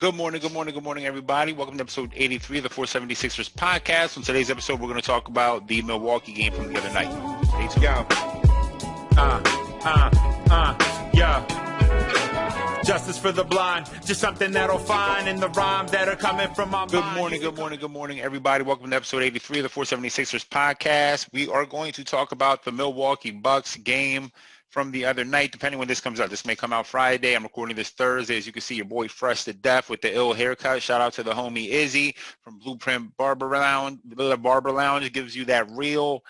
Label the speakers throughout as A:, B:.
A: Good morning, everybody. Welcome to episode 83 of the 476ers podcast. On today's episode, we're going to talk about the Milwaukee game from the other night. Stay tuned.
B: Yo. Yeah. Justice for the blind. Just something that'll find in the rhyme that are coming from my
A: Good
B: mind.
A: morning, everybody. Welcome to episode 83 of the 476ers podcast. We are going to talk about the Milwaukee Bucks game from the other night, depending when this comes out. This may come out Friday. I'm recording this Thursday. As you can see, your boy fresh to death with the ill haircut. Shout out to the homie Izzy from Blueprint Barber Lounge. The Barber Lounge gives you that real,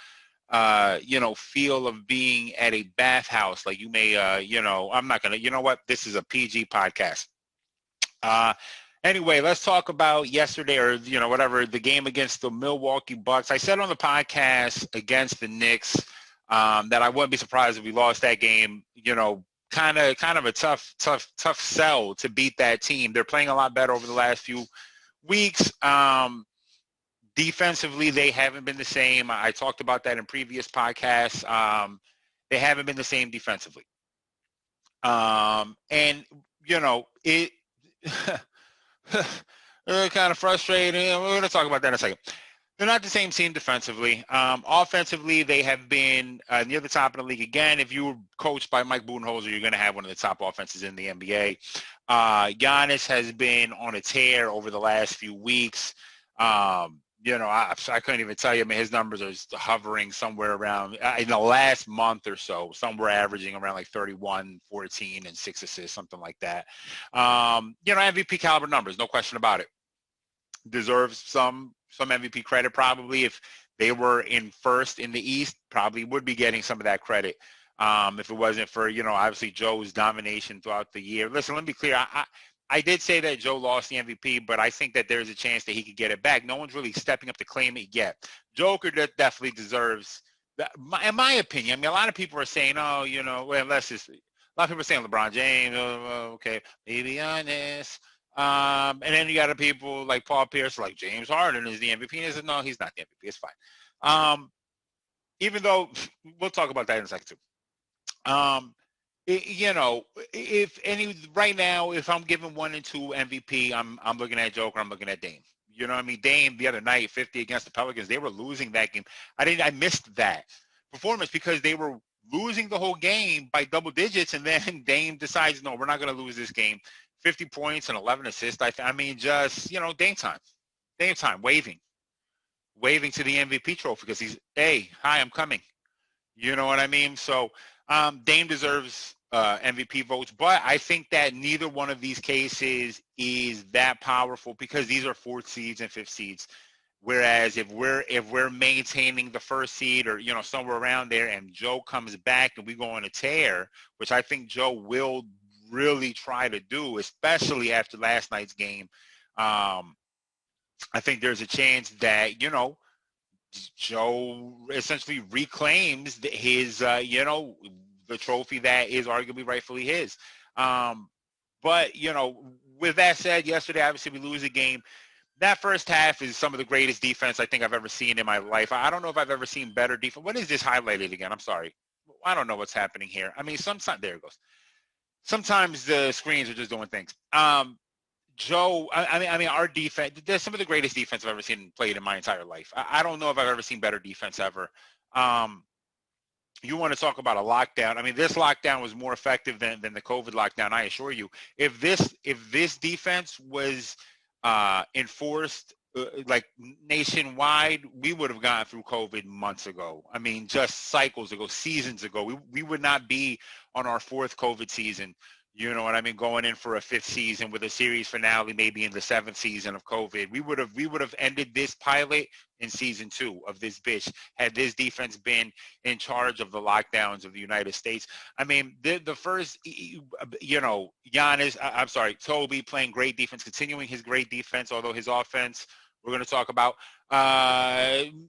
A: feel of being at a bathhouse. Like you may, I'm not going to, you know what? This is a PG podcast. Anyway, let's talk about yesterday or, the game against the Milwaukee Bucks. I said on the podcast against the Knicks, that I wouldn't be surprised if we lost that game. Kind of a tough sell to beat that team. They're playing a lot better over the last few weeks. Defensively, they haven't been the same. I talked about that in previous podcasts. They haven't been the same defensively. It kind of frustrating. We're going to talk about that in a second. They're not the same team defensively. Offensively, they have been near the top of the league again. If you were coached by Mike Budenholzer, you're going to have one of the top offenses in the NBA. Giannis has been on a tear over the last few weeks. I couldn't even tell you. I mean, his numbers are hovering somewhere around, in the last month or so, somewhere averaging around like 31, 14, and 6 assists, something like that. MVP caliber numbers, no question about it. Deserves some MVP credit probably. If they were in first in the East, probably would be getting some of that credit. If it wasn't for, obviously Joe's domination throughout the year. Listen, let me be clear. I did say that Joe lost the MVP, but I think that there's a chance that he could get it back. No one's really stepping up to claim it yet. Joker definitely deserves, in my opinion. I mean, a lot of people are saying, unless it's, a lot of people are saying LeBron James, okay, maybe honest. And then you got people like Paul Pierce, like James Harden is the MVP. And he said, no, he's not the MVP. It's fine. Even though we'll talk about that in a second too. Right now, if I'm giving 1 and 2 MVP, I'm looking at Joker. I'm looking at Dame. You know what I mean? Dame the other night, 50 against the Pelicans. They were losing that game. I missed that performance because they were losing the whole game by double digits, and then Dame decides, no, we're not going to lose this game. 50 points and 11 assists. Dame time, waving to the MVP trophy because he's, hey, hi, I'm coming. You know what I mean? So Dame deserves MVP votes, but I think that neither one of these cases is that powerful because these are 4th seeds and 5th seeds. Whereas if we're maintaining the 1st seed or, somewhere around there and Joe comes back and we go on a tear, which I think Joe will really try to do, especially after last night's game. I think there's a chance that, Joe essentially reclaims his, the trophy that is arguably rightfully his. But, with that said, yesterday, obviously we lose a game. That first half is some of the greatest defense I think I've ever seen in my life. I don't know if I've ever seen better defense. What is this highlighted again? I'm sorry. I don't know what's happening here. I mean, sometimes, there it goes. Sometimes the screens are just doing things. Joe, our defense, there's some of the greatest defense I've ever seen played in my entire life. I don't know if I've ever seen better defense ever. You want to talk about a lockdown. I mean, this lockdown was more effective than the COVID lockdown, I assure you. If this defense was enforced like nationwide, we would have gone through COVID months ago. I mean, just cycles ago, seasons ago. We would not be on our 4th COVID season. You know what I mean? Going in for a 5th season with a series finale, maybe in the 7th season of COVID. We would have ended this pilot in season 2 of this bitch had this defense been in charge of the lockdowns of the United States. I mean, the first, Toby playing great defense, continuing his great defense, although his offense, we're going to talk about,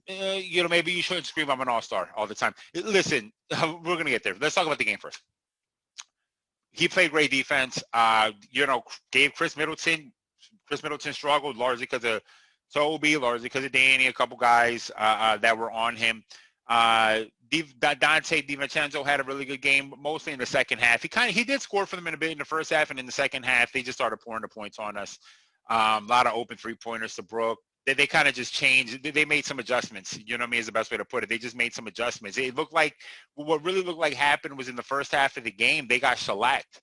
A: maybe you shouldn't scream I'm an all-star all the time. Listen, we're going to get there. Let's talk about the game first. He played great defense. Gave Chris Middleton. Chris Middleton struggled largely because of Toby, largely because of Danny, a couple guys that were on him. Dante DiVincenzo had a really good game, mostly in the second half. He did score for them in a bit in the first half, and in the second half, they just started pouring the points on us. A lot of open three-pointers to Brook. They kind of just changed. They made some adjustments. You know what I mean? Is the best way to put it. They just made some adjustments. It looked like what really looked like happened was in the first half of the game, they got shellacked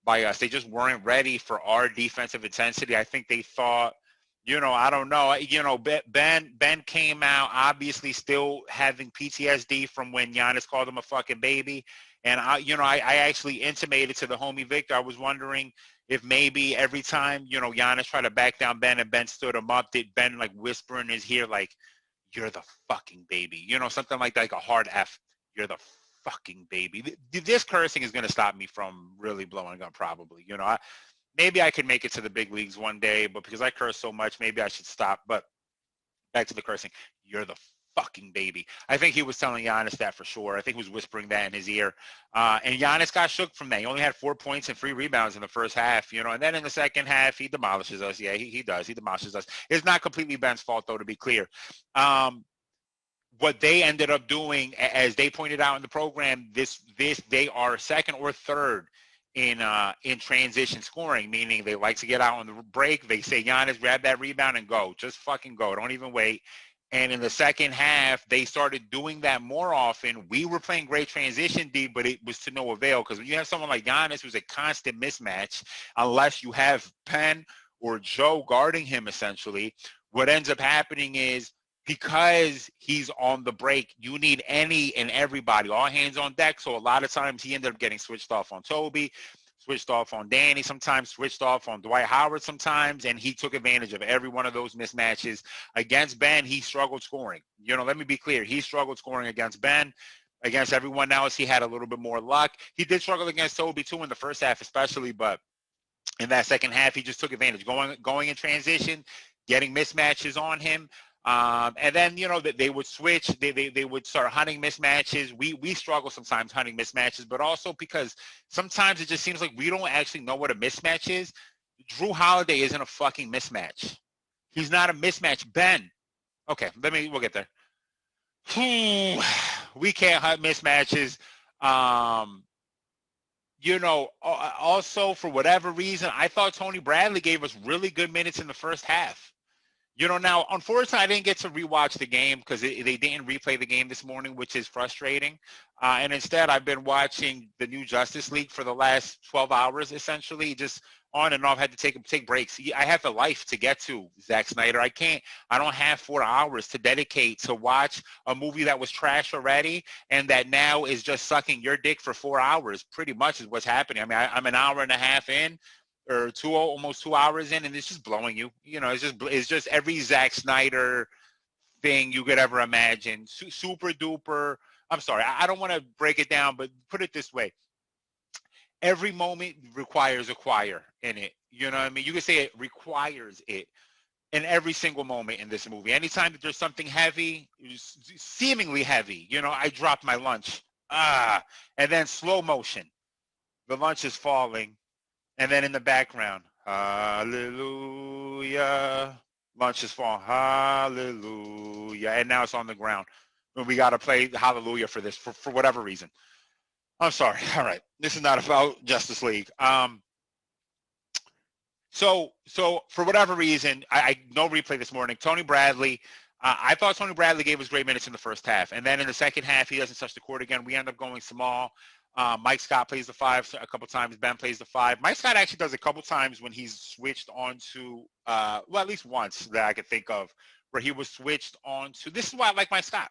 A: by us. They just weren't ready for our defensive intensity. I think they thought, I don't know. Ben came out obviously still having PTSD from when Giannis called him a fucking baby. And I actually intimated to the homie Victor, I was wondering if maybe every time, Giannis tried to back down Ben and Ben stood him up, did Ben like whisper in his ear like, "You're the fucking baby," something like that, like a hard F. "You're the fucking baby." This cursing is going to stop me from really blowing up probably. Maybe I could make it to the big leagues one day, but because I curse so much, maybe I should stop. But back to the cursing. "You're the fucking baby." I think he was telling Giannis that for sure. I think he was whispering that in his ear. And Giannis got shook from that. He only had 4 points and 3 rebounds in the first half, and then in the second half, he demolishes us. Yeah, he does. He demolishes us. It's not completely Ben's fault, though, to be clear. What they ended up doing, as they pointed out in the program, they are second or third in transition scoring, meaning they like to get out on the break. They say, "Giannis, grab that rebound and go. Just fucking go. Don't even wait." And in the second half, they started doing that more often. We were playing great transition D, but it was to no avail because when you have someone like Giannis who's a constant mismatch, unless you have Penn or Joe guarding him essentially, what ends up happening is because he's on the break, you need any and everybody, all hands on deck. So a lot of times he ended up getting switched off on Toby, switched off on Danny, sometimes switched off on Dwight Howard sometimes, and he took advantage of every one of those mismatches. Against Ben, he struggled scoring. Let me be clear. He struggled scoring against Ben. Against everyone else, he had a little bit more luck. He did struggle against Toby, too, in the first half especially, but in that second half, he just took advantage, going in transition, getting mismatches on him. And then, they would switch. They would start hunting mismatches. We struggle sometimes hunting mismatches, but also because sometimes it just seems like we don't actually know what a mismatch is. Drew Holiday isn't a fucking mismatch. He's not a mismatch. Ben. Okay, we'll get there. We can't hunt mismatches. Also, for whatever reason, I thought Tony Bradley gave us really good minutes in the first half. Now, unfortunately, I didn't get to rewatch the game because they didn't replay the game this morning, which is frustrating. And instead, I've been watching the new Justice League for the last 12 hours, essentially, just on and off. Had to take breaks. I have a life to get to, Zack Snyder. I don't have 4 hours to dedicate to watch a movie that was trash already and that now is just sucking your dick for 4 hours, pretty much is what's happening. I mean, I'm an hour and a half in. Or almost 2 hours in, and it's just blowing you. It's just every Zack Snyder thing you could ever imagine. Super duper. I'm sorry, I don't want to break it down, but put it this way: every moment requires a choir in it. You know what I mean? You could say it requires it in every single moment in this movie. Anytime that there's something heavy, seemingly heavy, I dropped my lunch. And then slow motion, the lunch is falling. And then in the background, hallelujah, lunch is falling, hallelujah. And now it's on the ground. We got to play hallelujah for this, for whatever reason. I'm sorry. All right. This is not about Justice League. So for whatever reason, I no replay this morning. Tony Bradley, I thought Tony Bradley gave us great minutes in the first half. And then in the second half, he doesn't touch the court again. We end up going small. Mike Scott plays the 5 a couple times. Ben plays the 5. Mike Scott actually does a couple times when he's switched onto, at least once that I could think of, where he was switched onto. This is why I like Mike Scott.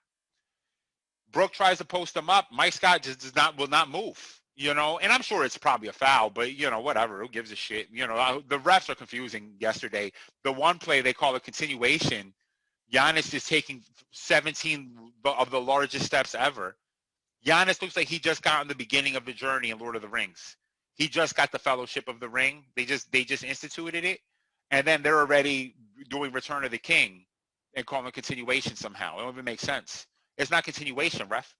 A: Brook tries to post him up. Mike Scott just will not move. And I'm sure it's probably a foul, but whatever. Who gives a shit? The refs are confusing yesterday. The one play they call a continuation. Giannis is taking 17 of the largest steps ever. Giannis looks like he just got in the beginning of the journey in Lord of the Rings. He just got the Fellowship of the Ring. They just instituted it, and then they're already doing Return of the King and calling it continuation somehow. It don't even make sense. It's not continuation, ref.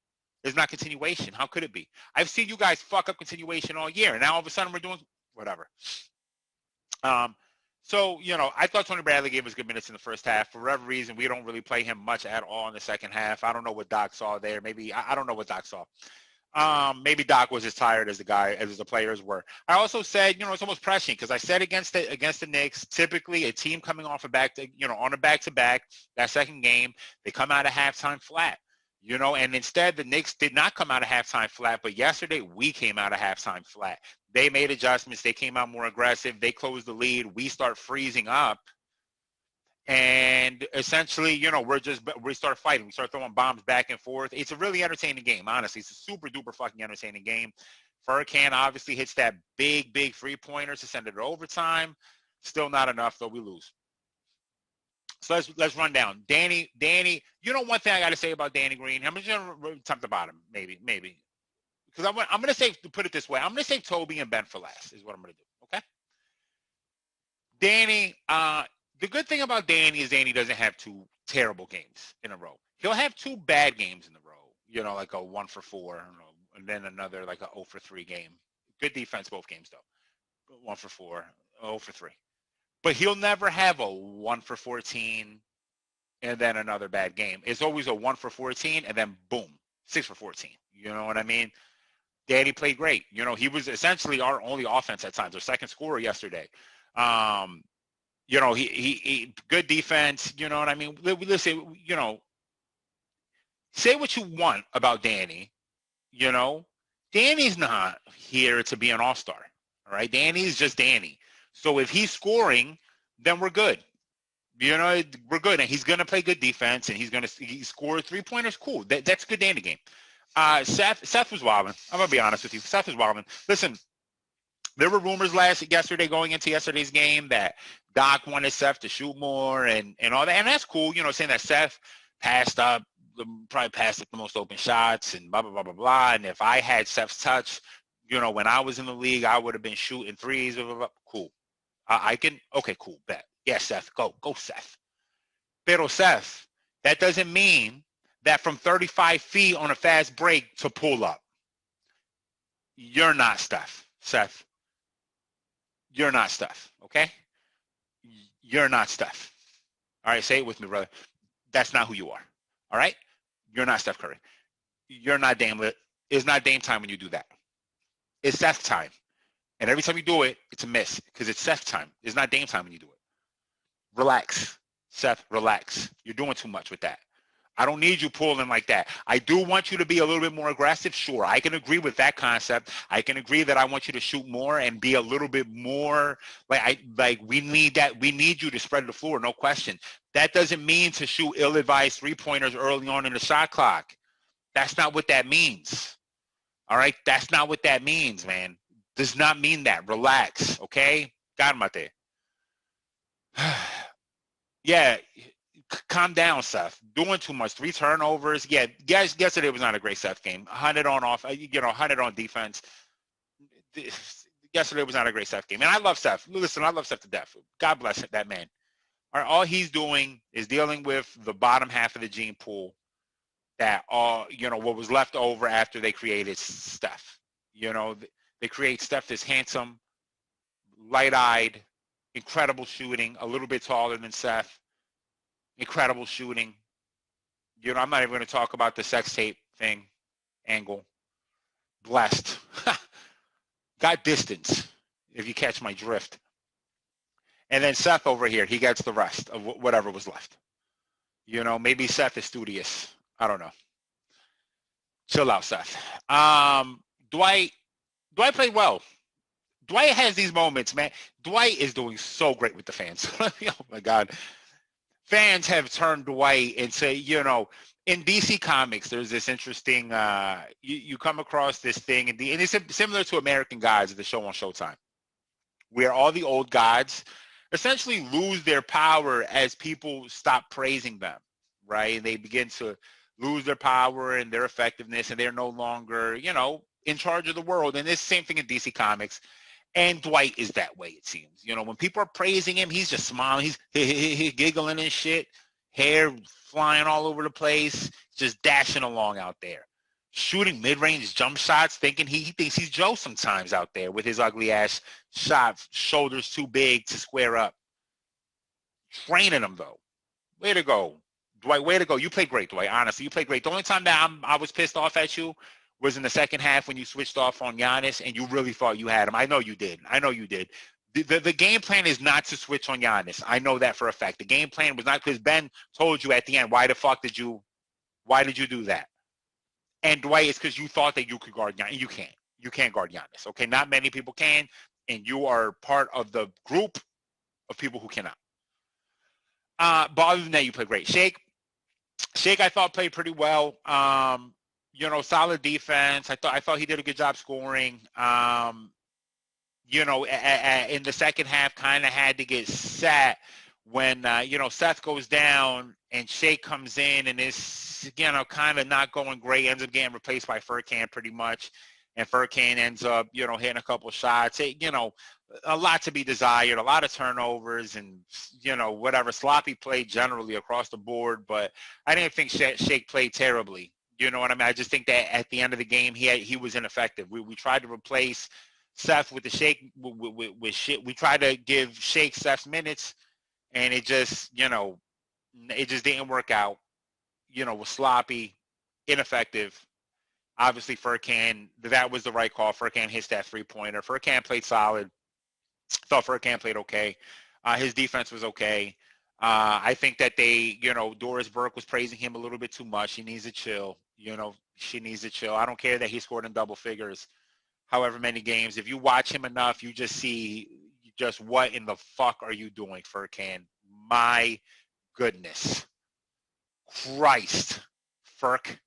A: It's not continuation. How could it be? I've seen you guys fuck up continuation all year, and now all of a sudden we're doing whatever. So, I thought Tony Bradley gave us good minutes in the first half. For whatever reason, we don't really play him much at all in the second half. I don't know what Doc saw there. Maybe I don't know what Doc saw. Maybe Doc was as tired as the players were. I also said, it's almost prescient because I said against the Knicks, typically a team coming off on a back-to-back, that second game, they come out of halftime flat. And instead the Knicks did not come out of halftime flat, but yesterday we came out of halftime flat. They made adjustments. They came out more aggressive. They closed the lead. We start freezing up. And essentially, we start fighting. We start throwing bombs back and forth. It's a really entertaining game, honestly. It's a super duper fucking entertaining game. Furkan obviously hits that big 3-pointer to send it to overtime. Still not enough, though. We lose. So let's run down. Danny, one thing I got to say about Danny Green, I'm just going to talk about him, maybe. Because I'm going to say, to put it this way, I'm going to say Toby and Ben for last is what I'm going to do, okay? Danny, the good thing about Danny is Danny doesn't have 2 terrible games in a row. He'll have 2 bad games in a row, like a 1 for 4, and then another like a 0 for 3 game. Good defense both games, though. 1 for 4, 0 for 3. But he'll never have a 1 for 14 and then another bad game. It's always a 1 for 14 and then boom, 6 for 14. You know what I mean? Danny played great. He was essentially our only offense at times, our second scorer yesterday. He good defense. You know what I mean? Listen, say what you want about Danny. Danny's not here to be an all-star. All right? Danny's just Danny. So if he's scoring, then we're good. We're good. And he's going to play good defense, and he scored 3-pointers. Cool. That's a good Danny game. Seth was wilding. I'm going to be honest with you. Seth was wilding. Listen, there were rumors yesterday going into yesterday's game that Doc wanted Seth to shoot more and all that. And that's cool, saying that Seth probably passed up the most open shots and blah, blah, blah, blah, blah. And if I had Seth's touch, when I was in the league, I would have been shooting threes. Blah, blah, blah. Cool. Okay, cool, bet. Yeah, Seth, go Seth. Pero Seth, that doesn't mean that from 35 feet on a fast break to pull up. You're not Steph, Seth. You're not Steph, okay? You're not Steph. All right, say it with me, brother. That's not who you are, all right? You're not Steph Curry. You're not Dame. It's not Dame time when you do that. It's Seth time. And every time you do it, it's a miss because it's Seth time. It's not Dame time when you do it. Relax, Seth, relax. You're doing too much with that. I don't need you pulling like that. I do want you to be a little bit more aggressive. Sure, I can agree with that concept. I can agree that I want you to shoot more and be a little bit more we need that. We need you to spread the floor, no question. That doesn't mean to shoot ill-advised 3-pointers early on in the shot clock. That's not what that means. All right? That's not what that means, man. Does not mean that. Relax, okay? Cálmate. Yeah, calm down, Seth. Doing too much. 3 turnovers. Yeah, yesterday was not a great Seth game. 100 on 100 on defense. Yesterday was not a great Seth game. And I love Seth. Listen, I love Seth to death. God bless that man. All he's doing is dealing with the bottom half of the gene pool that what was left over after they created Steph. They create Steph this handsome, light-eyed, incredible shooting, a little bit taller than Seth. Incredible shooting. I'm not even going to talk about the sex tape thing, angle. Blessed. Got distance, if you catch my drift. And then Seth over here, he gets the rest of whatever was left. Maybe Seth is studious. I don't know. Chill out, Seth. Dwight played well. Dwight has these moments, man. Dwight is doing so great with the fans. Oh, my God. Fans have turned Dwight into, in DC Comics, there's this interesting, you come across this thing, and it's similar to American Gods, the show on Showtime, where all the old gods essentially lose their power as people stop praising them, right? And they begin to lose their power and their effectiveness, and they're no longer, in charge of the world. And it's the same thing in DC Comics. And Dwight is that way, it seems. When people are praising him, he's just smiling. He's giggling and shit. Hair flying all over the place. Just dashing along out there. Shooting mid-range jump shots, thinking he thinks he's Joe sometimes out there with his ugly-ass shot, shoulders too big to square up. training him, though. Way to go, Dwight. Way to go. You played great, Dwight. Honestly, you played great. The only time that I was pissed off at you was in the second half when you switched off on Giannis and you really thought you had him. I know you did. The game plan is not to switch on Giannis. I know that for a fact. The game plan was not, because Ben told you at the end, why did you do that? And Dwight, it's because you thought that you could guard Giannis. You can't. You can't guard Giannis. Okay, not many people can, and you are part of the group of people who cannot. But other than that, you played great. Shake, I thought played pretty well. Solid defense. I thought he did a good job scoring. In the second half, kind of had to get sat when Seth goes down and Shake comes in and is kind of not going great. Ends up getting replaced by Furkan pretty much, and Furkan ends up hitting a couple shots. A lot to be desired, a lot of turnovers, and whatever sloppy play generally across the board. But I didn't think Shake played terribly. You know what I mean? I just think that at the end of the game, he was ineffective. We tried to replace Seth with the Shake with shit. We tried to give Shake Seth's minutes, and it just didn't work out. Was sloppy, ineffective. Obviously, Furkan, that was the right call. Furkan hits that three-pointer. Furkan played solid. Thought Furkan played okay. His defense was okay. I think that Doris Burke was praising him a little bit too much. He needs to chill. She needs to chill. I don't care that he scored in double figures however many games. If you watch him enough, you just see just what in the fuck are you doing, Furkan? My goodness. Christ, Furk.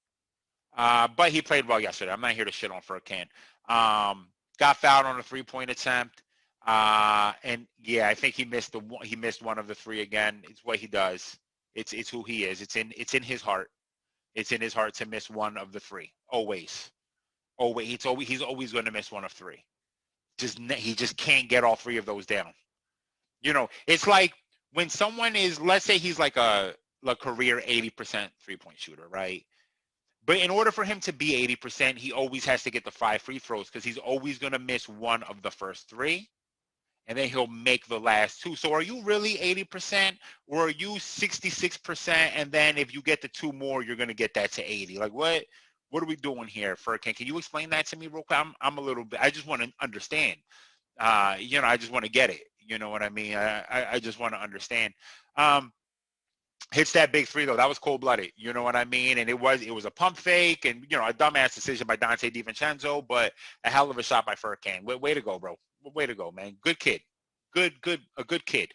A: But he played well yesterday. I'm not here to shit on Furkan. Got fouled on a three-point attempt. And yeah, I think he missed one of the three again. It's what he does. It's who he is. It's in his heart. It's in his heart to miss one of the three. Always. He's always going to miss one of three. He just can't get all three of those down. It's like when someone is, let's say he's like a career 80% three-point shooter, right? But in order for him to be 80%, he always has to get the 5 free throws because he's always going to miss one of the first three, and then he'll make the last two. So are you really 80%, or are you 66%, and then if you get the two more, you're going to get that to 80? Like, what are we doing here, Furkan? Can you explain that to me real quick? I'm a little bit – I just want to understand. I just want to get it. You know what I mean? I just want to understand. Hits that big three, though. That was cold-blooded. You know what I mean? And it was a pump fake and, a dumbass decision by Dante DiVincenzo, but a hell of a shot by Furkan. Way to go, bro. Way to go, man. Good kid. A good kid.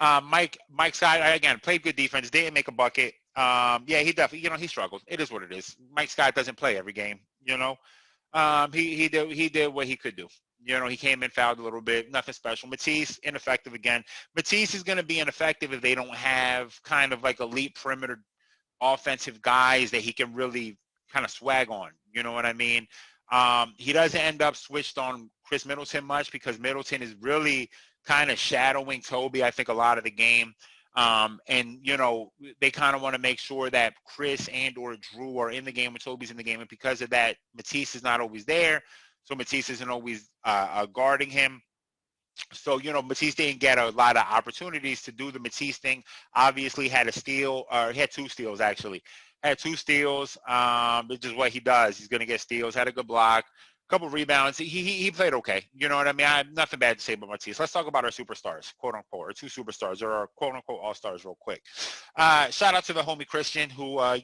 A: Mike Scott, again, played good defense. Didn't make a bucket. Yeah, he definitely, he struggled. It is what it is. Mike Scott doesn't play every game, He did what he could do. He came in, fouled a little bit, nothing special. Matisse, ineffective again. Matisse is going to be ineffective if they don't have kind of like elite perimeter offensive guys that he can really kind of swag on. You know what I mean? He doesn't end up switched on Chris Middleton much because Middleton is really kind of shadowing Toby, I think, a lot of the game. And, they kind of want to make sure that Chris and or Drew are in the game when Toby's in the game. And because of that, Matisse is not always there. So Matisse isn't always guarding him. So, Matisse didn't get a lot of opportunities to do the Matisse thing. Obviously had a steal, or he had 2 steals, actually. Had 2 steals, which is what he does. He's going to get steals. Had a good block. Couple rebounds. He played okay. You know what I mean? I have nothing bad to say about Matisse. Let's talk about our superstars, quote unquote, or 2 superstars, or our quote unquote all-stars real quick. Shout out to the homie Christian who, I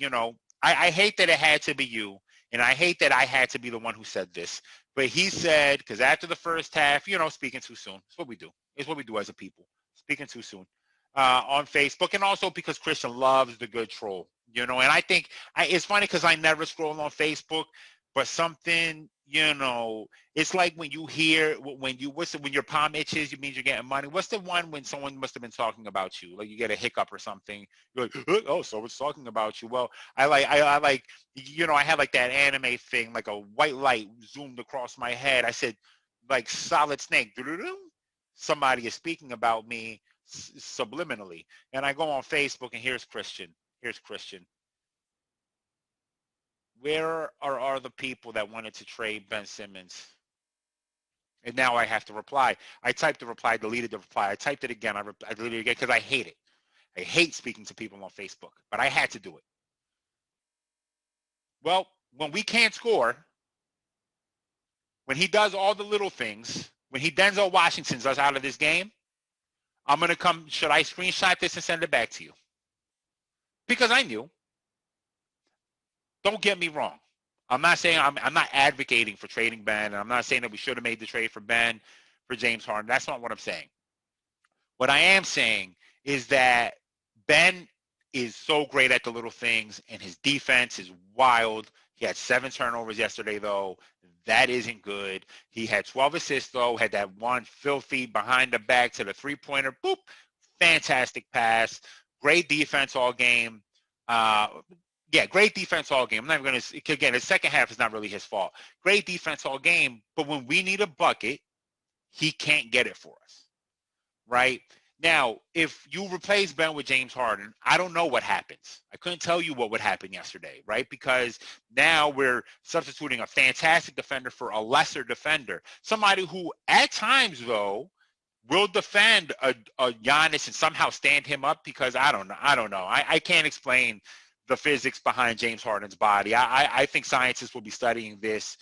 A: hate that it had to be you, and I hate that I had to be the one who said this. But he said, because after the first half, speaking too soon. It's what we do. It's what we do as a people. Speaking too soon. On Facebook, and also because Christian loves the good troll. And I think it's funny because I never scroll on Facebook, but something, it's like when you hear, when your palm itches, it means you're getting money. What's the one when someone must have been talking about you? Like you get a hiccup or something. You're like, oh, someone's talking about you. Well, I had like that anime thing, like a white light zoomed across my head. I said, like Solid Snake, somebody is speaking about me subliminally. And I go on Facebook and here's Christian. Where are the people that wanted to trade Ben Simmons? And now I have to reply. I typed the reply, deleted the reply. I typed it again. I deleted it again because I hate it. I hate speaking to people on Facebook, but I had to do it. Well, when we can't score, when he does all the little things, when he Denzel Washington's us out of this game, I'm going to come, should I screenshot this and send it back to you? Because I knew. Don't get me wrong. I'm not saying I'm not advocating for trading Ben, and I'm not saying that we should have made the trade for Ben for James Harden. That's not what I'm saying. What I am saying is that Ben is so great at the little things, and his defense is wild. He had 7 turnovers yesterday, though. That isn't good. He had 12 assists, though, had that one filthy behind the back to the three-pointer. Boop. Fantastic pass. Great defense all game. Great defense all game. I'm not even going to – again, the second half is not really his fault. Great defense all game, but when we need a bucket, he can't get it for us, right? Now, if you replace Ben with James Harden, I don't know what happens. I couldn't tell you what would happen yesterday, right? Because now we're substituting a fantastic defender for a lesser defender. Somebody who at times, though, will defend a Giannis and somehow stand him up because I don't know. I can't explain the physics behind James Harden's body. I think scientists will be studying this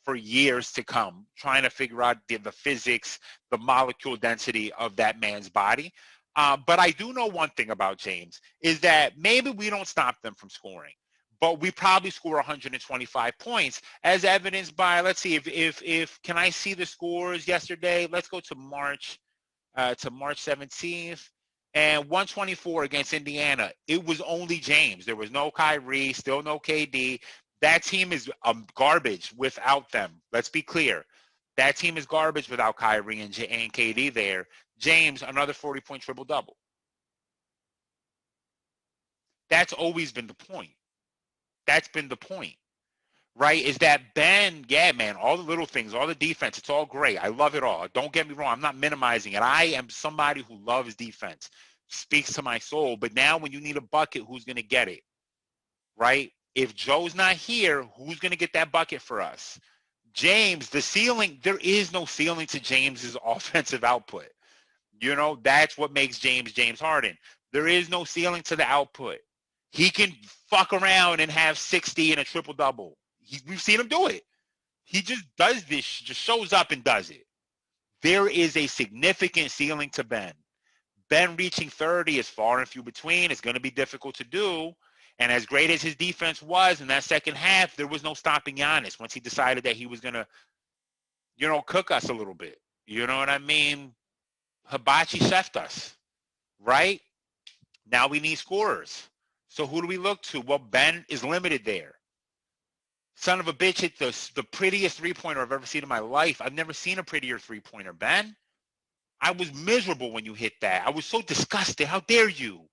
A: for years to come, trying to figure out the physics, the molecule density of that man's body. But I do know one thing about James is that maybe we don't stop them from scoring, but we probably score 125 points, as evidenced by, let's see, if can I see the scores yesterday? Let's go to March 17th. And 124 against Indiana. It was only James. There was no Kyrie, still no KD. That team is garbage without them. Let's be clear. That team is garbage without Kyrie and KD there. James, another 40-point triple-double. That's always been the point. That's been the point, right? Is that Ben, yeah, man, all the little things, all the defense, it's all great. I love it all. Don't get me wrong. I'm not minimizing it. I am somebody who loves defense, speaks to my soul. But now when you need a bucket, who's going to get it, right? If Joe's not here, who's going to get that bucket for us? James, the ceiling, there is no ceiling to James's offensive output. You know, that's what makes James Harden. There is no ceiling to the output. He can fuck around and have 60 and a triple-double. We've seen him do it. He just does this, just shows up and does it. There is a significant ceiling to Ben. Ben reaching 30 is far and few between. It's going to be difficult to do. And as great as his defense was in that second half, there was no stopping Giannis once he decided that he was going to, cook us a little bit. You know what I mean? Hibachi chefed us, right? Now we need scorers. So who do we look to? Well, Ben is limited there. Son of a bitch hit the prettiest three-pointer I've ever seen in my life. I've never seen a prettier three-pointer, Ben. I was miserable when you hit that. I was so disgusted. How dare you?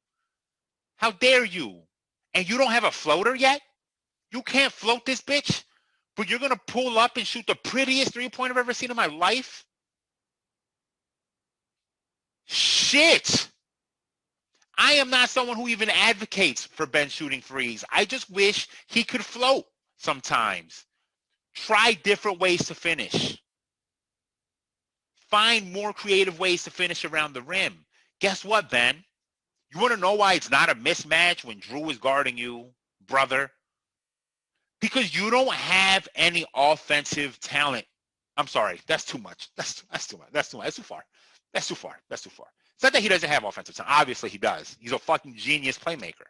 A: How dare you? And you don't have a floater yet? You can't float this bitch? But you're going to pull up and shoot the prettiest three-pointer I've ever seen in my life? Shit. I am not someone who even advocates for Ben shooting threes. I just wish he could float sometimes. Try different ways to finish. Find more creative ways to finish around the rim. Guess what, Ben? You want to know why it's not a mismatch when Drew is guarding you, brother? Because you don't have any offensive talent. I'm sorry. That's too much. That's too much. That's too far. That's too far. It's not that he doesn't have offensive talent. Obviously, he does. He's a fucking genius playmaker.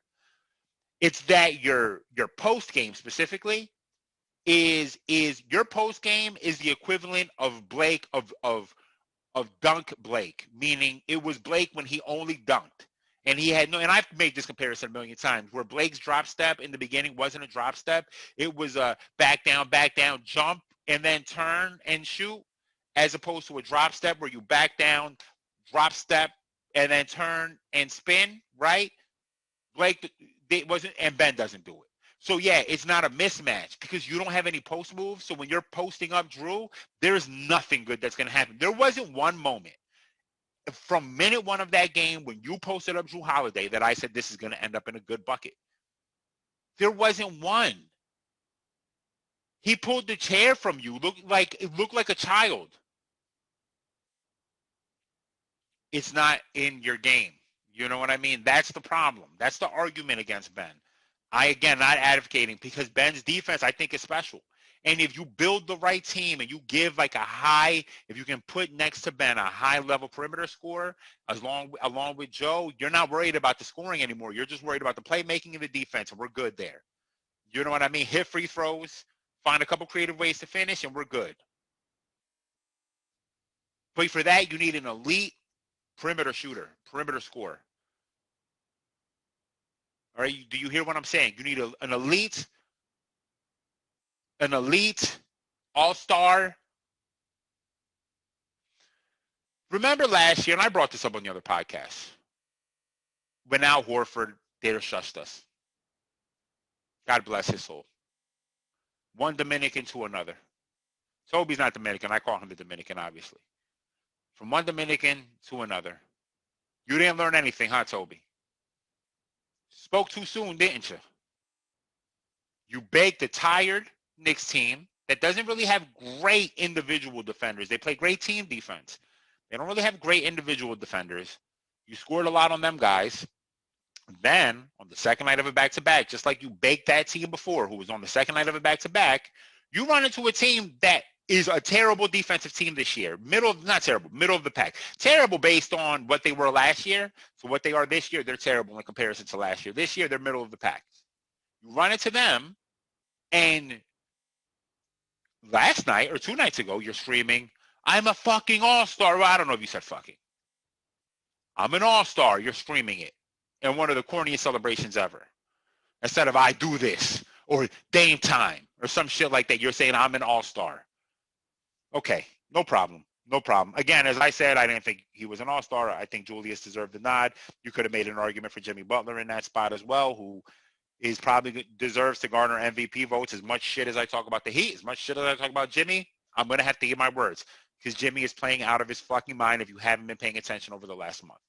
A: It's that your post game specifically is your post game is the equivalent of Blake of dunk Blake, meaning it was Blake when he only dunked. And he had no, and I've made this comparison a million times, where Blake's drop step in the beginning wasn't a drop step. It was a back down, jump, and then turn and shoot, as opposed to a drop step where you back down, drop step, and then turn and spin, right? Blake wasn't, and Ben doesn't do it. So, yeah, it's not a mismatch because you don't have any post moves. So when you're posting up Drew, there's nothing good that's going to happen. There wasn't one moment from minute one of that game when you posted up Drew Holiday that I said this is going to end up in a good bucket. There wasn't one. He pulled the chair from you. It looked like a child. it's not in your game. You know what I mean? That's the problem. That's the argument against Ben. Again, not advocating, because Ben's defense, I think, is special. And if you build the right team and you give like if you can put next to Ben a high-level perimeter scorer, along with Joe, you're not worried about the scoring anymore. You're just worried about the playmaking and the defense, and we're good there. You know what I mean? Hit free throws, find a couple creative ways to finish, and we're good. But for that, you need an elite perimeter shooter, perimeter scorer. All right, do you hear what I'm saying? You need an elite all-star. Remember last year, and I brought this up on the other podcast, when Al Horford dare shushed us. God bless his soul. One Dominican to another. Toby's not Dominican. I call him the Dominican, obviously. From one Dominican to another. You didn't learn anything, huh, Toby? Spoke too soon, didn't you? You baked a tired Knicks team that doesn't really have great individual defenders. They play great team defense. They don't really have great individual defenders. You scored a lot on them guys. Then, on the second night of a back-to-back, just like you baked that team before, who was on the second night of a back-to-back, you run into a team that is a terrible defensive team this year. Middle of the pack. Terrible based on what they were last year. So what they are this year, they're terrible in comparison to last year. This year, they're middle of the pack. You run into them, and last night or 2 nights ago, you're screaming, I'm a fucking all-star. Well, I don't know if you said fucking. I'm an all-star. You're screaming it in one of the corniest celebrations ever. Instead of I do this or Dame time or some shit like that, you're saying I'm an all-star. Okay, no problem. No problem. Again, as I said, I didn't think he was an all-star. I think Julius deserved the nod. You could have made an argument for Jimmy Butler in that spot as well, who is probably deserves to garner MVP votes. As much shit as I talk about the Heat, as much shit as I talk about Jimmy, I'm going to have to give my words, because Jimmy is playing out of his fucking mind if you haven't been paying attention over the last month.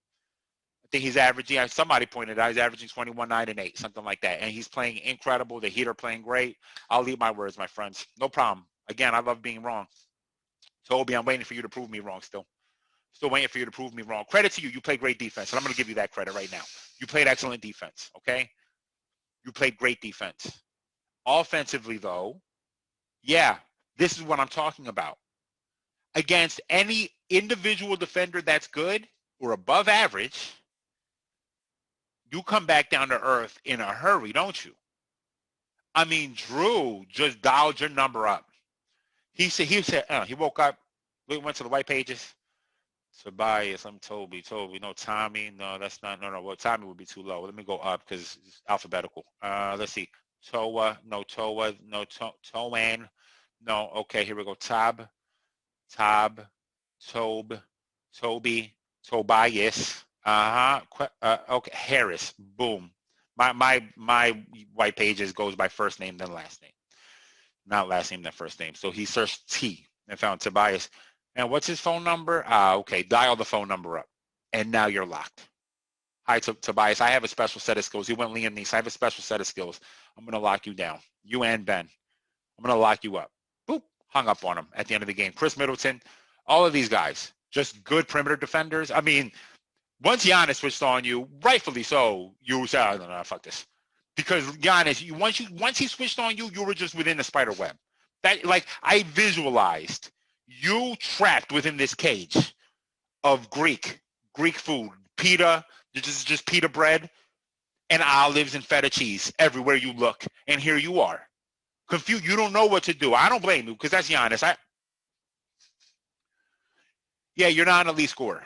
A: I think he's averaging, somebody pointed out, he's averaging 21, 9, and 8, something like that. And he's playing incredible. The Heat are playing great. I'll eat my words, my friends. No problem. Again, I love being wrong. Toby, I'm waiting for you to prove me wrong still. Still waiting for you to prove me wrong. Credit to you. You played great defense, and I'm going to give you that credit right now. You played excellent defense, okay? You played great defense. Offensively, though, yeah, this is what I'm talking about. Against any individual defender that's good or above average, you come back down to earth in a hurry, don't you? I mean, Drew just dialed your number up. He said, he woke up, went to the white pages. Tobias, I'm Toby, no, Tommy, no, that's not, no, well, Tommy would be too low. Let me go up because it's alphabetical. Let's see. Toan, no, okay, here we go. Tob, Toby, Tobias, okay, Harris, boom. My white pages goes by first name, then last name. Not last name, then first name. So he searched T and found Tobias. And what's his phone number? Okay, dial the phone number up. And now you're locked. Hi, Tobias. I have a special set of skills. He went Liam Neeson. I have a special set of skills. I'm going to lock you down. You and Ben. I'm going to lock you up. Boop. Hung up on him at the end of the game. Chris Middleton. All of these guys. Just good perimeter defenders. I mean, once Giannis switched on you, rightfully so, you said, no, fuck this. Because Giannis, once he switched on you, you were just within the spider web. That, like, I visualized you trapped within this cage of Greek food, pita, just pita bread, and olives and feta cheese everywhere you look. And here you are, confused. You don't know what to do. I don't blame you, because that's Giannis. Yeah, you're not an elite scorer.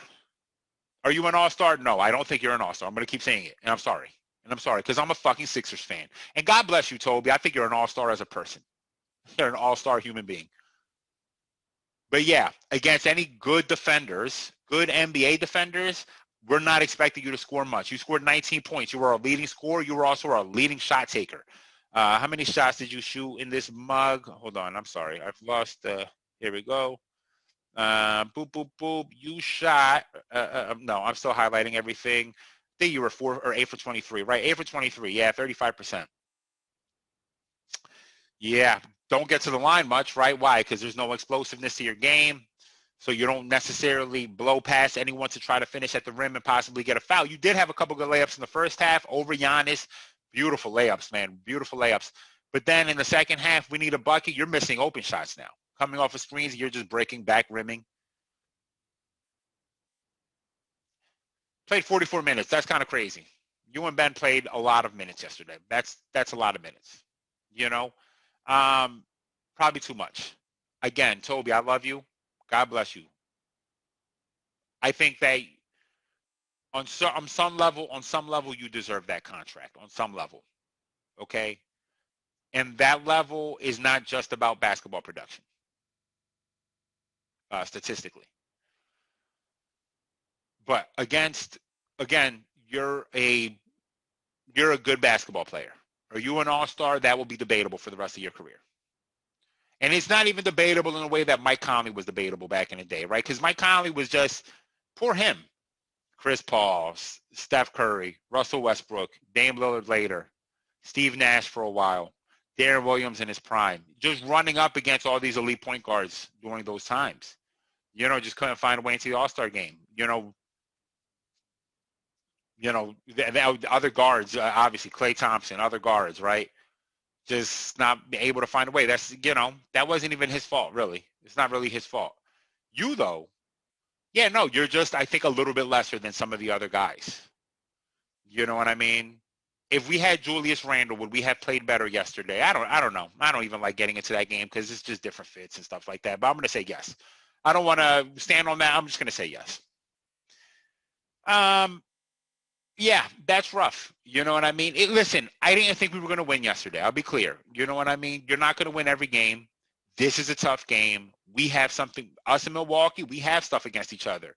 A: Are you an all-star? No, I don't think you're an all-star. I'm going to keep saying it, and I'm sorry. Because I'm a fucking Sixers fan. And God bless you, Toby. I think you're an all-star as a person. You're an all-star human being. But yeah, against any good defenders, good NBA defenders, we're not expecting you to score much. You scored 19 points. You were a leading scorer. You were also a leading shot taker. How many shots did you shoot in this mug? Hold on. I'm sorry. I've lost. Here we go. Boop, boop, boop. You shot. No, I'm still highlighting everything. I think you were 4 or 8 for 23, right? 8 for 23. Yeah, 35%. Yeah, don't get to the line much, right? Why? Because there's no explosiveness to your game. so you don't necessarily blow past anyone to try to finish at the rim and possibly get a foul. You did have a couple good layups in the first half over Giannis. Beautiful layups, man. Beautiful layups. But then in the second half, we need a bucket. You're missing open shots now. Coming off of screens, you're just breaking back, rimming. Played 44 minutes. That's kind of crazy. You and Ben played a lot of minutes yesterday. That's a lot of minutes. You know, probably too much. Again, Toby, I love you. God bless you. I think that on some level, you deserve that contract. On some level, okay. And that level is not just about basketball production, statistically. But again, you're a good basketball player. Are you an all-star? That will be debatable for the rest of your career. And it's not even debatable in a way that Mike Conley was debatable back in the day, right? Because Mike Conley was just, poor him. Chris Paul, Steph Curry, Russell Westbrook, Dame Lillard later, Steve Nash for a while, Darren Williams in his prime, just running up against all these elite point guards during those times. You know, just couldn't find a way into the All-Star game. The other guards, obviously Klay Thompson, other guards, right? Just not able to find a way. That's, that wasn't even his fault, really. It's not really his fault. You, though, yeah, no, you're just, I think, a little bit lesser than some of the other guys. You know what I mean? If we had Julius Randle, would we have played better yesterday? I don't know. I don't even like getting into that game because it's just different fits and stuff like that. But I'm going to say yes. I don't want to stand on that. I'm just going to say yes. Yeah, that's rough. You know what I mean? Listen, I didn't think we were going to win yesterday. I'll be clear. You know what I mean? You're not going to win every game. This is a tough game. We have something, us in Milwaukee, we have stuff against each other.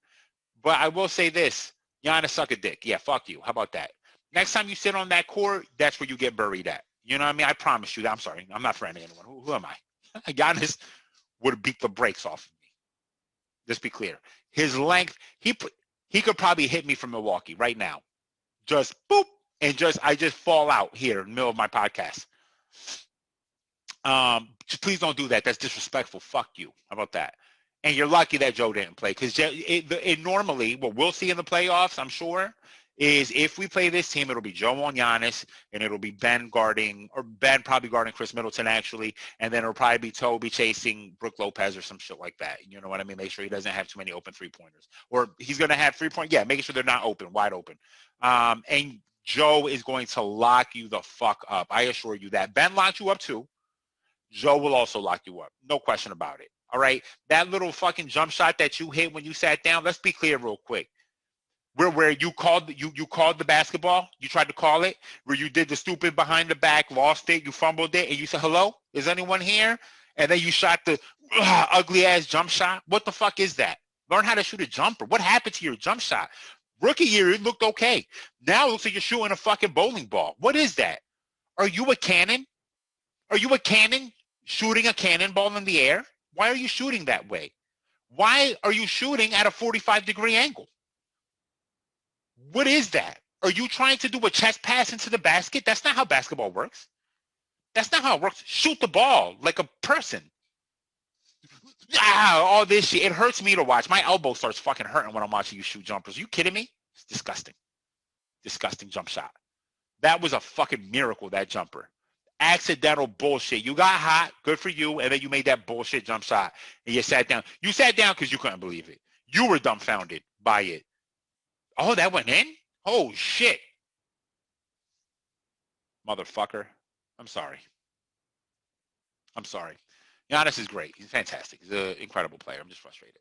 A: But I will say this, Giannis suck a dick. Yeah, fuck you. How about that? Next time you sit on that court, that's where you get buried at. You know what I mean? I promise you that. I'm sorry. I'm not threatening anyone. Who am I? Giannis would beat the brakes off of me. Just be clear. His length, he could probably hit me from Milwaukee right now. Just boop, and I just fall out here in the middle of my podcast. Just please don't do that. That's disrespectful. Fuck you. How about that? And you're lucky that Joe didn't play because it normally, what we'll see in the playoffs, I'm sure, is if we play this team, it'll be Joe on Giannis, and it'll be Ben probably guarding Chris Middleton, actually, and then it'll probably be Toby chasing Brook Lopez or some shit like that. You know what I mean? Make sure he doesn't have too many open three-pointers. Or he's going to have three-point, yeah, making sure they're not open, wide open. And Joe is going to lock you the fuck up. I assure you that. Ben locked you up too. Joe will also lock you up. No question about it. All right? That little fucking jump shot that you hit when you sat down, let's be clear real quick. Where you called the basketball, you tried to call it, where you did the stupid behind the back, lost it, you fumbled it, and you said, hello, is anyone here? And then you shot the ugly-ass jump shot. What the fuck is that? Learn how to shoot a jumper. What happened to your jump shot? Rookie year, it looked okay. Now it looks like you're shooting a fucking bowling ball. What is that? Are you a cannon? Are you a cannon shooting a cannonball in the air? Why are you shooting that way? Why are you shooting at a 45-degree angle? What is that? Are you trying to do a chest pass into the basket? That's not how basketball works. That's not how it works. Shoot the ball like a person. All this shit. It hurts me to watch. My elbow starts fucking hurting when I'm watching you shoot jumpers. Are you kidding me? It's disgusting. Disgusting jump shot. That was a fucking miracle, that jumper. Accidental bullshit. You got hot. Good for you. And then you made that bullshit jump shot. And you sat down. You sat down because you couldn't believe it. You were dumbfounded by it. Oh, that went in? Oh, shit. Motherfucker. I'm sorry. Giannis is great. He's fantastic. He's an incredible player. I'm just frustrated.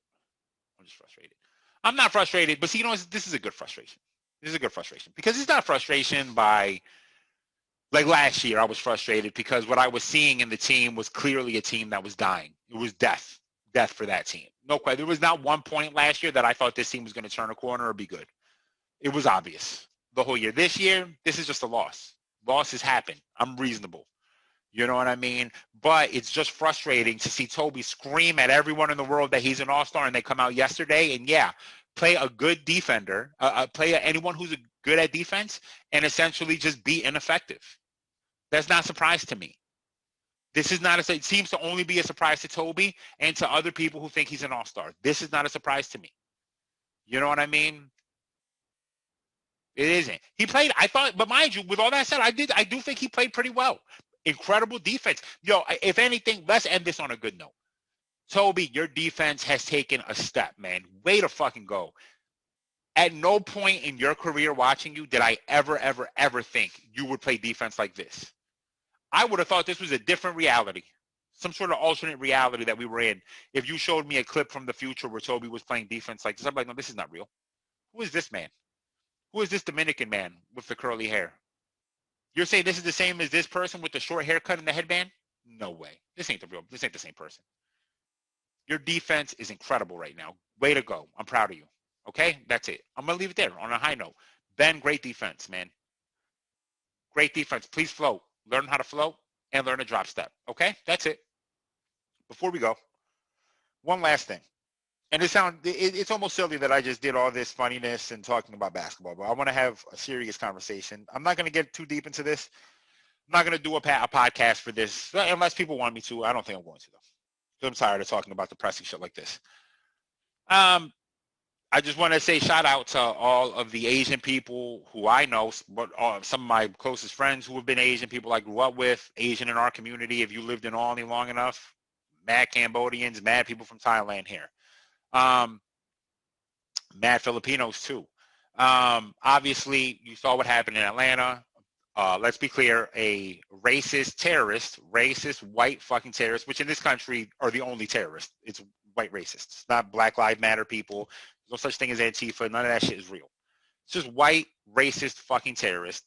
A: I'm not frustrated, but see, this is a good frustration. This is a good frustration because it's not frustration by, like last year, I was frustrated because what I was seeing in the team was clearly a team that was dying. It was death for that team. No question. There was not one point last year that I thought this team was going to turn a corner or be good. It was obvious the whole year. This year, this is just a loss. Losses happen. I'm reasonable. You know what I mean? But it's just frustrating to see Toby scream at everyone in the world that he's an all-star, and they come out yesterday and, yeah, play a good defender, play anyone who's good at defense, and essentially just be ineffective. That's not a surprise to me. This is not it seems to only be a surprise to Toby and to other people who think he's an all-star. This is not a surprise to me. You know what I mean? It isn't. He played, I thought, but mind you, with all that said, I do think he played pretty well. Incredible defense. Yo, if anything, let's end this on a good note. Toby, your defense has taken a step, man. Way to fucking go. At no point in your career watching you did I ever think you would play defense like this. I would have thought this was a different reality, some sort of alternate reality that we were in. If you showed me a clip from the future where Toby was playing defense like this, I'm like, no, this is not real. Who is this man? Who is this Dominican man with the curly hair? You're saying this is the same as this person with the short haircut and the headband? No way. This ain't the same person. Your defense is incredible right now. Way to go. I'm proud of you. Okay? That's it. I'm going to leave it there on a high note. Ben, great defense, man. Great defense. Please float. Learn how to float and learn to drop step. Okay? That's it. Before we go, one last thing. And it's almost silly that I just did all this funniness and talking about basketball, but I want to have a serious conversation. I'm not going to get too deep into this. I'm not going to do a podcast for this unless people want me to. I don't think I'm going to, though. I'm tired of talking about depressing shit like this. I just want to say shout out to all of the Asian people who I know, some of my closest friends who have been Asian, people I grew up with, Asian in our community. If you lived in Albany long enough, mad Cambodians, mad people from Thailand here. Mad Filipinos too. Obviously, you saw what happened in Atlanta. Let's be clear, a racist white fucking terrorist, which in this country are the only terrorists. It's white racists. It's not Black Lives Matter people. There's no such thing as Antifa. None of that shit is real. It's just white racist fucking terrorists.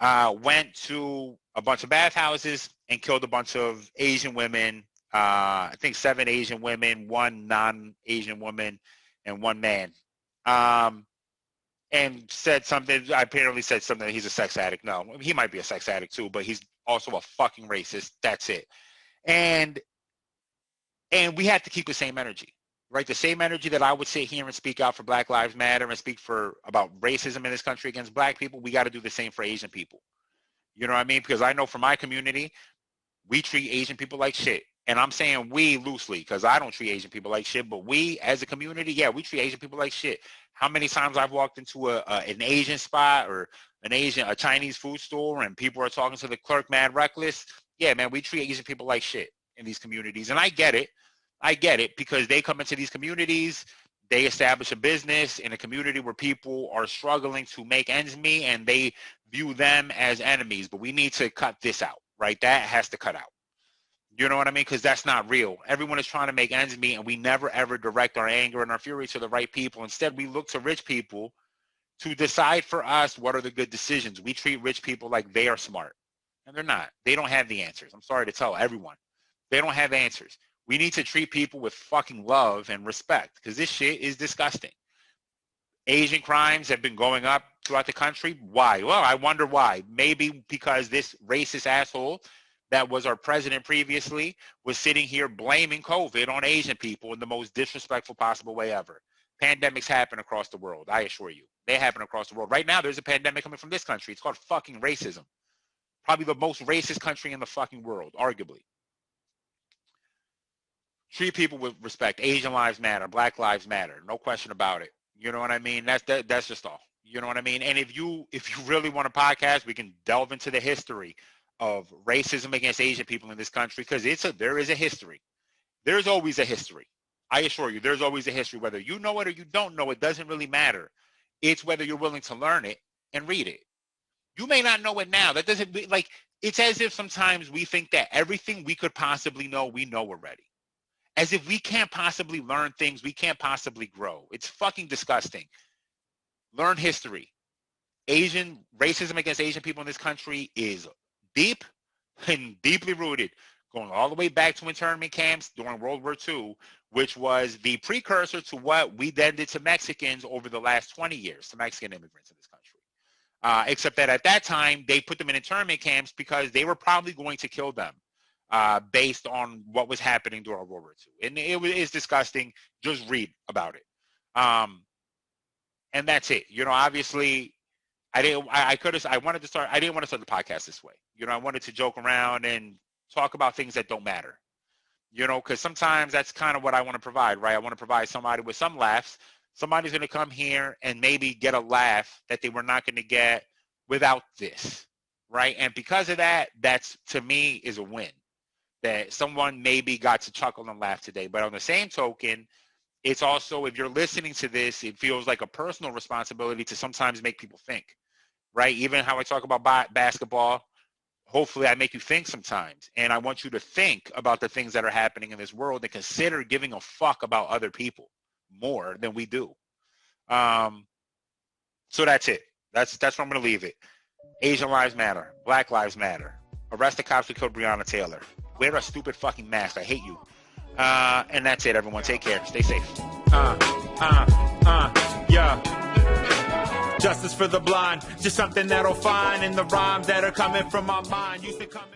A: Went to a bunch of bathhouses and killed a bunch of Asian women. I think 7 Asian women, 1 non-Asian woman, and 1 man. And said something, apparently said something that he's a sex addict. No, he might be a sex addict too, but he's also a fucking racist. That's it. And we have to keep the same energy, right? The same energy that I would sit here and speak out for Black Lives Matter and speak about racism in this country against black people, we got to do the same for Asian people. You know what I mean? Because I know for my community, we treat Asian people like shit. And I'm saying we loosely because I don't treat Asian people like shit, but we as a community, yeah, we treat Asian people like shit. How many times I've walked into an Asian spot or a Chinese food store and people are talking to the clerk mad reckless? Yeah, man, we treat Asian people like shit in these communities. And I get it because they come into these communities, they establish a business in a community where people are struggling to make ends meet and they view them as enemies. But we need to cut this out, right? That has to cut out. You know what I mean? Because that's not real. Everyone is trying to make ends meet, and we never, ever direct our anger and our fury to the right people. Instead, we look to rich people to decide for us what are the good decisions. We treat rich people like they are smart, and they're not. They don't have the answers. I'm sorry to tell everyone. They don't have answers. We need to treat people with fucking love and respect because this shit is disgusting. Asian crimes have been going up throughout the country. Why? Well, I wonder why. Maybe because this racist asshole that was our president previously was sitting here blaming COVID on Asian people in the most disrespectful possible way ever. Pandemics happen across the world, I assure you. They happen across the world. Right now, there's a pandemic coming from this country. It's called fucking racism. Probably the most racist country in the fucking world, arguably. Treat people with respect. Asian lives matter. Black lives matter. No question about it. You know what I mean? That's just all. You know what I mean? And if you really want a podcast, we can delve into the history of racism against Asian people in this country because there is a history. There's always a history. I assure you, there's always a history. Whether you know it or you don't know it doesn't really matter. It's whether you're willing to learn it and read it. You may not know it now. That doesn't it's as if sometimes we think that everything we could possibly know, we know already. As if we can't possibly learn things, we can't possibly grow. It's fucking disgusting. Learn history. Racism against Asian people in this country is deep and deeply rooted, going all the way back to internment camps during World War II, which was the precursor to what we then did to Mexicans over the last 20 years, to Mexican immigrants in this country. Except that at that time, they put them in internment camps because they were probably going to kill them based on what was happening during World War II. And it's disgusting. Just read about it. And that's it. You know, obviously, I didn't want to start the podcast this way. You know, I wanted to joke around and talk about things that don't matter. You know, because sometimes that's kind of what I want to provide, right? I want to provide somebody with some laughs. Somebody's going to come here and maybe get a laugh that they were not going to get without this, right? And because of that, that's, to me, is a win. That someone maybe got to chuckle and laugh today. But on the same token, it's also, if you're listening to this, it feels like a personal responsibility to sometimes make people think, right? Even how I talk about basketball, hopefully I make you think sometimes. And I want you to think about the things that are happening in this world and consider giving a fuck about other people more than we do. So that's it. That's where I'm going to leave it. Asian lives matter. Black lives matter. Arrest the cops who killed Breonna Taylor. Wear a stupid fucking mask. I hate you. And that's it, everyone. Take care. Stay safe.
B: Yeah. Justice for the blind. Just something that'll find in the rhymes that are coming from my mind. Used to come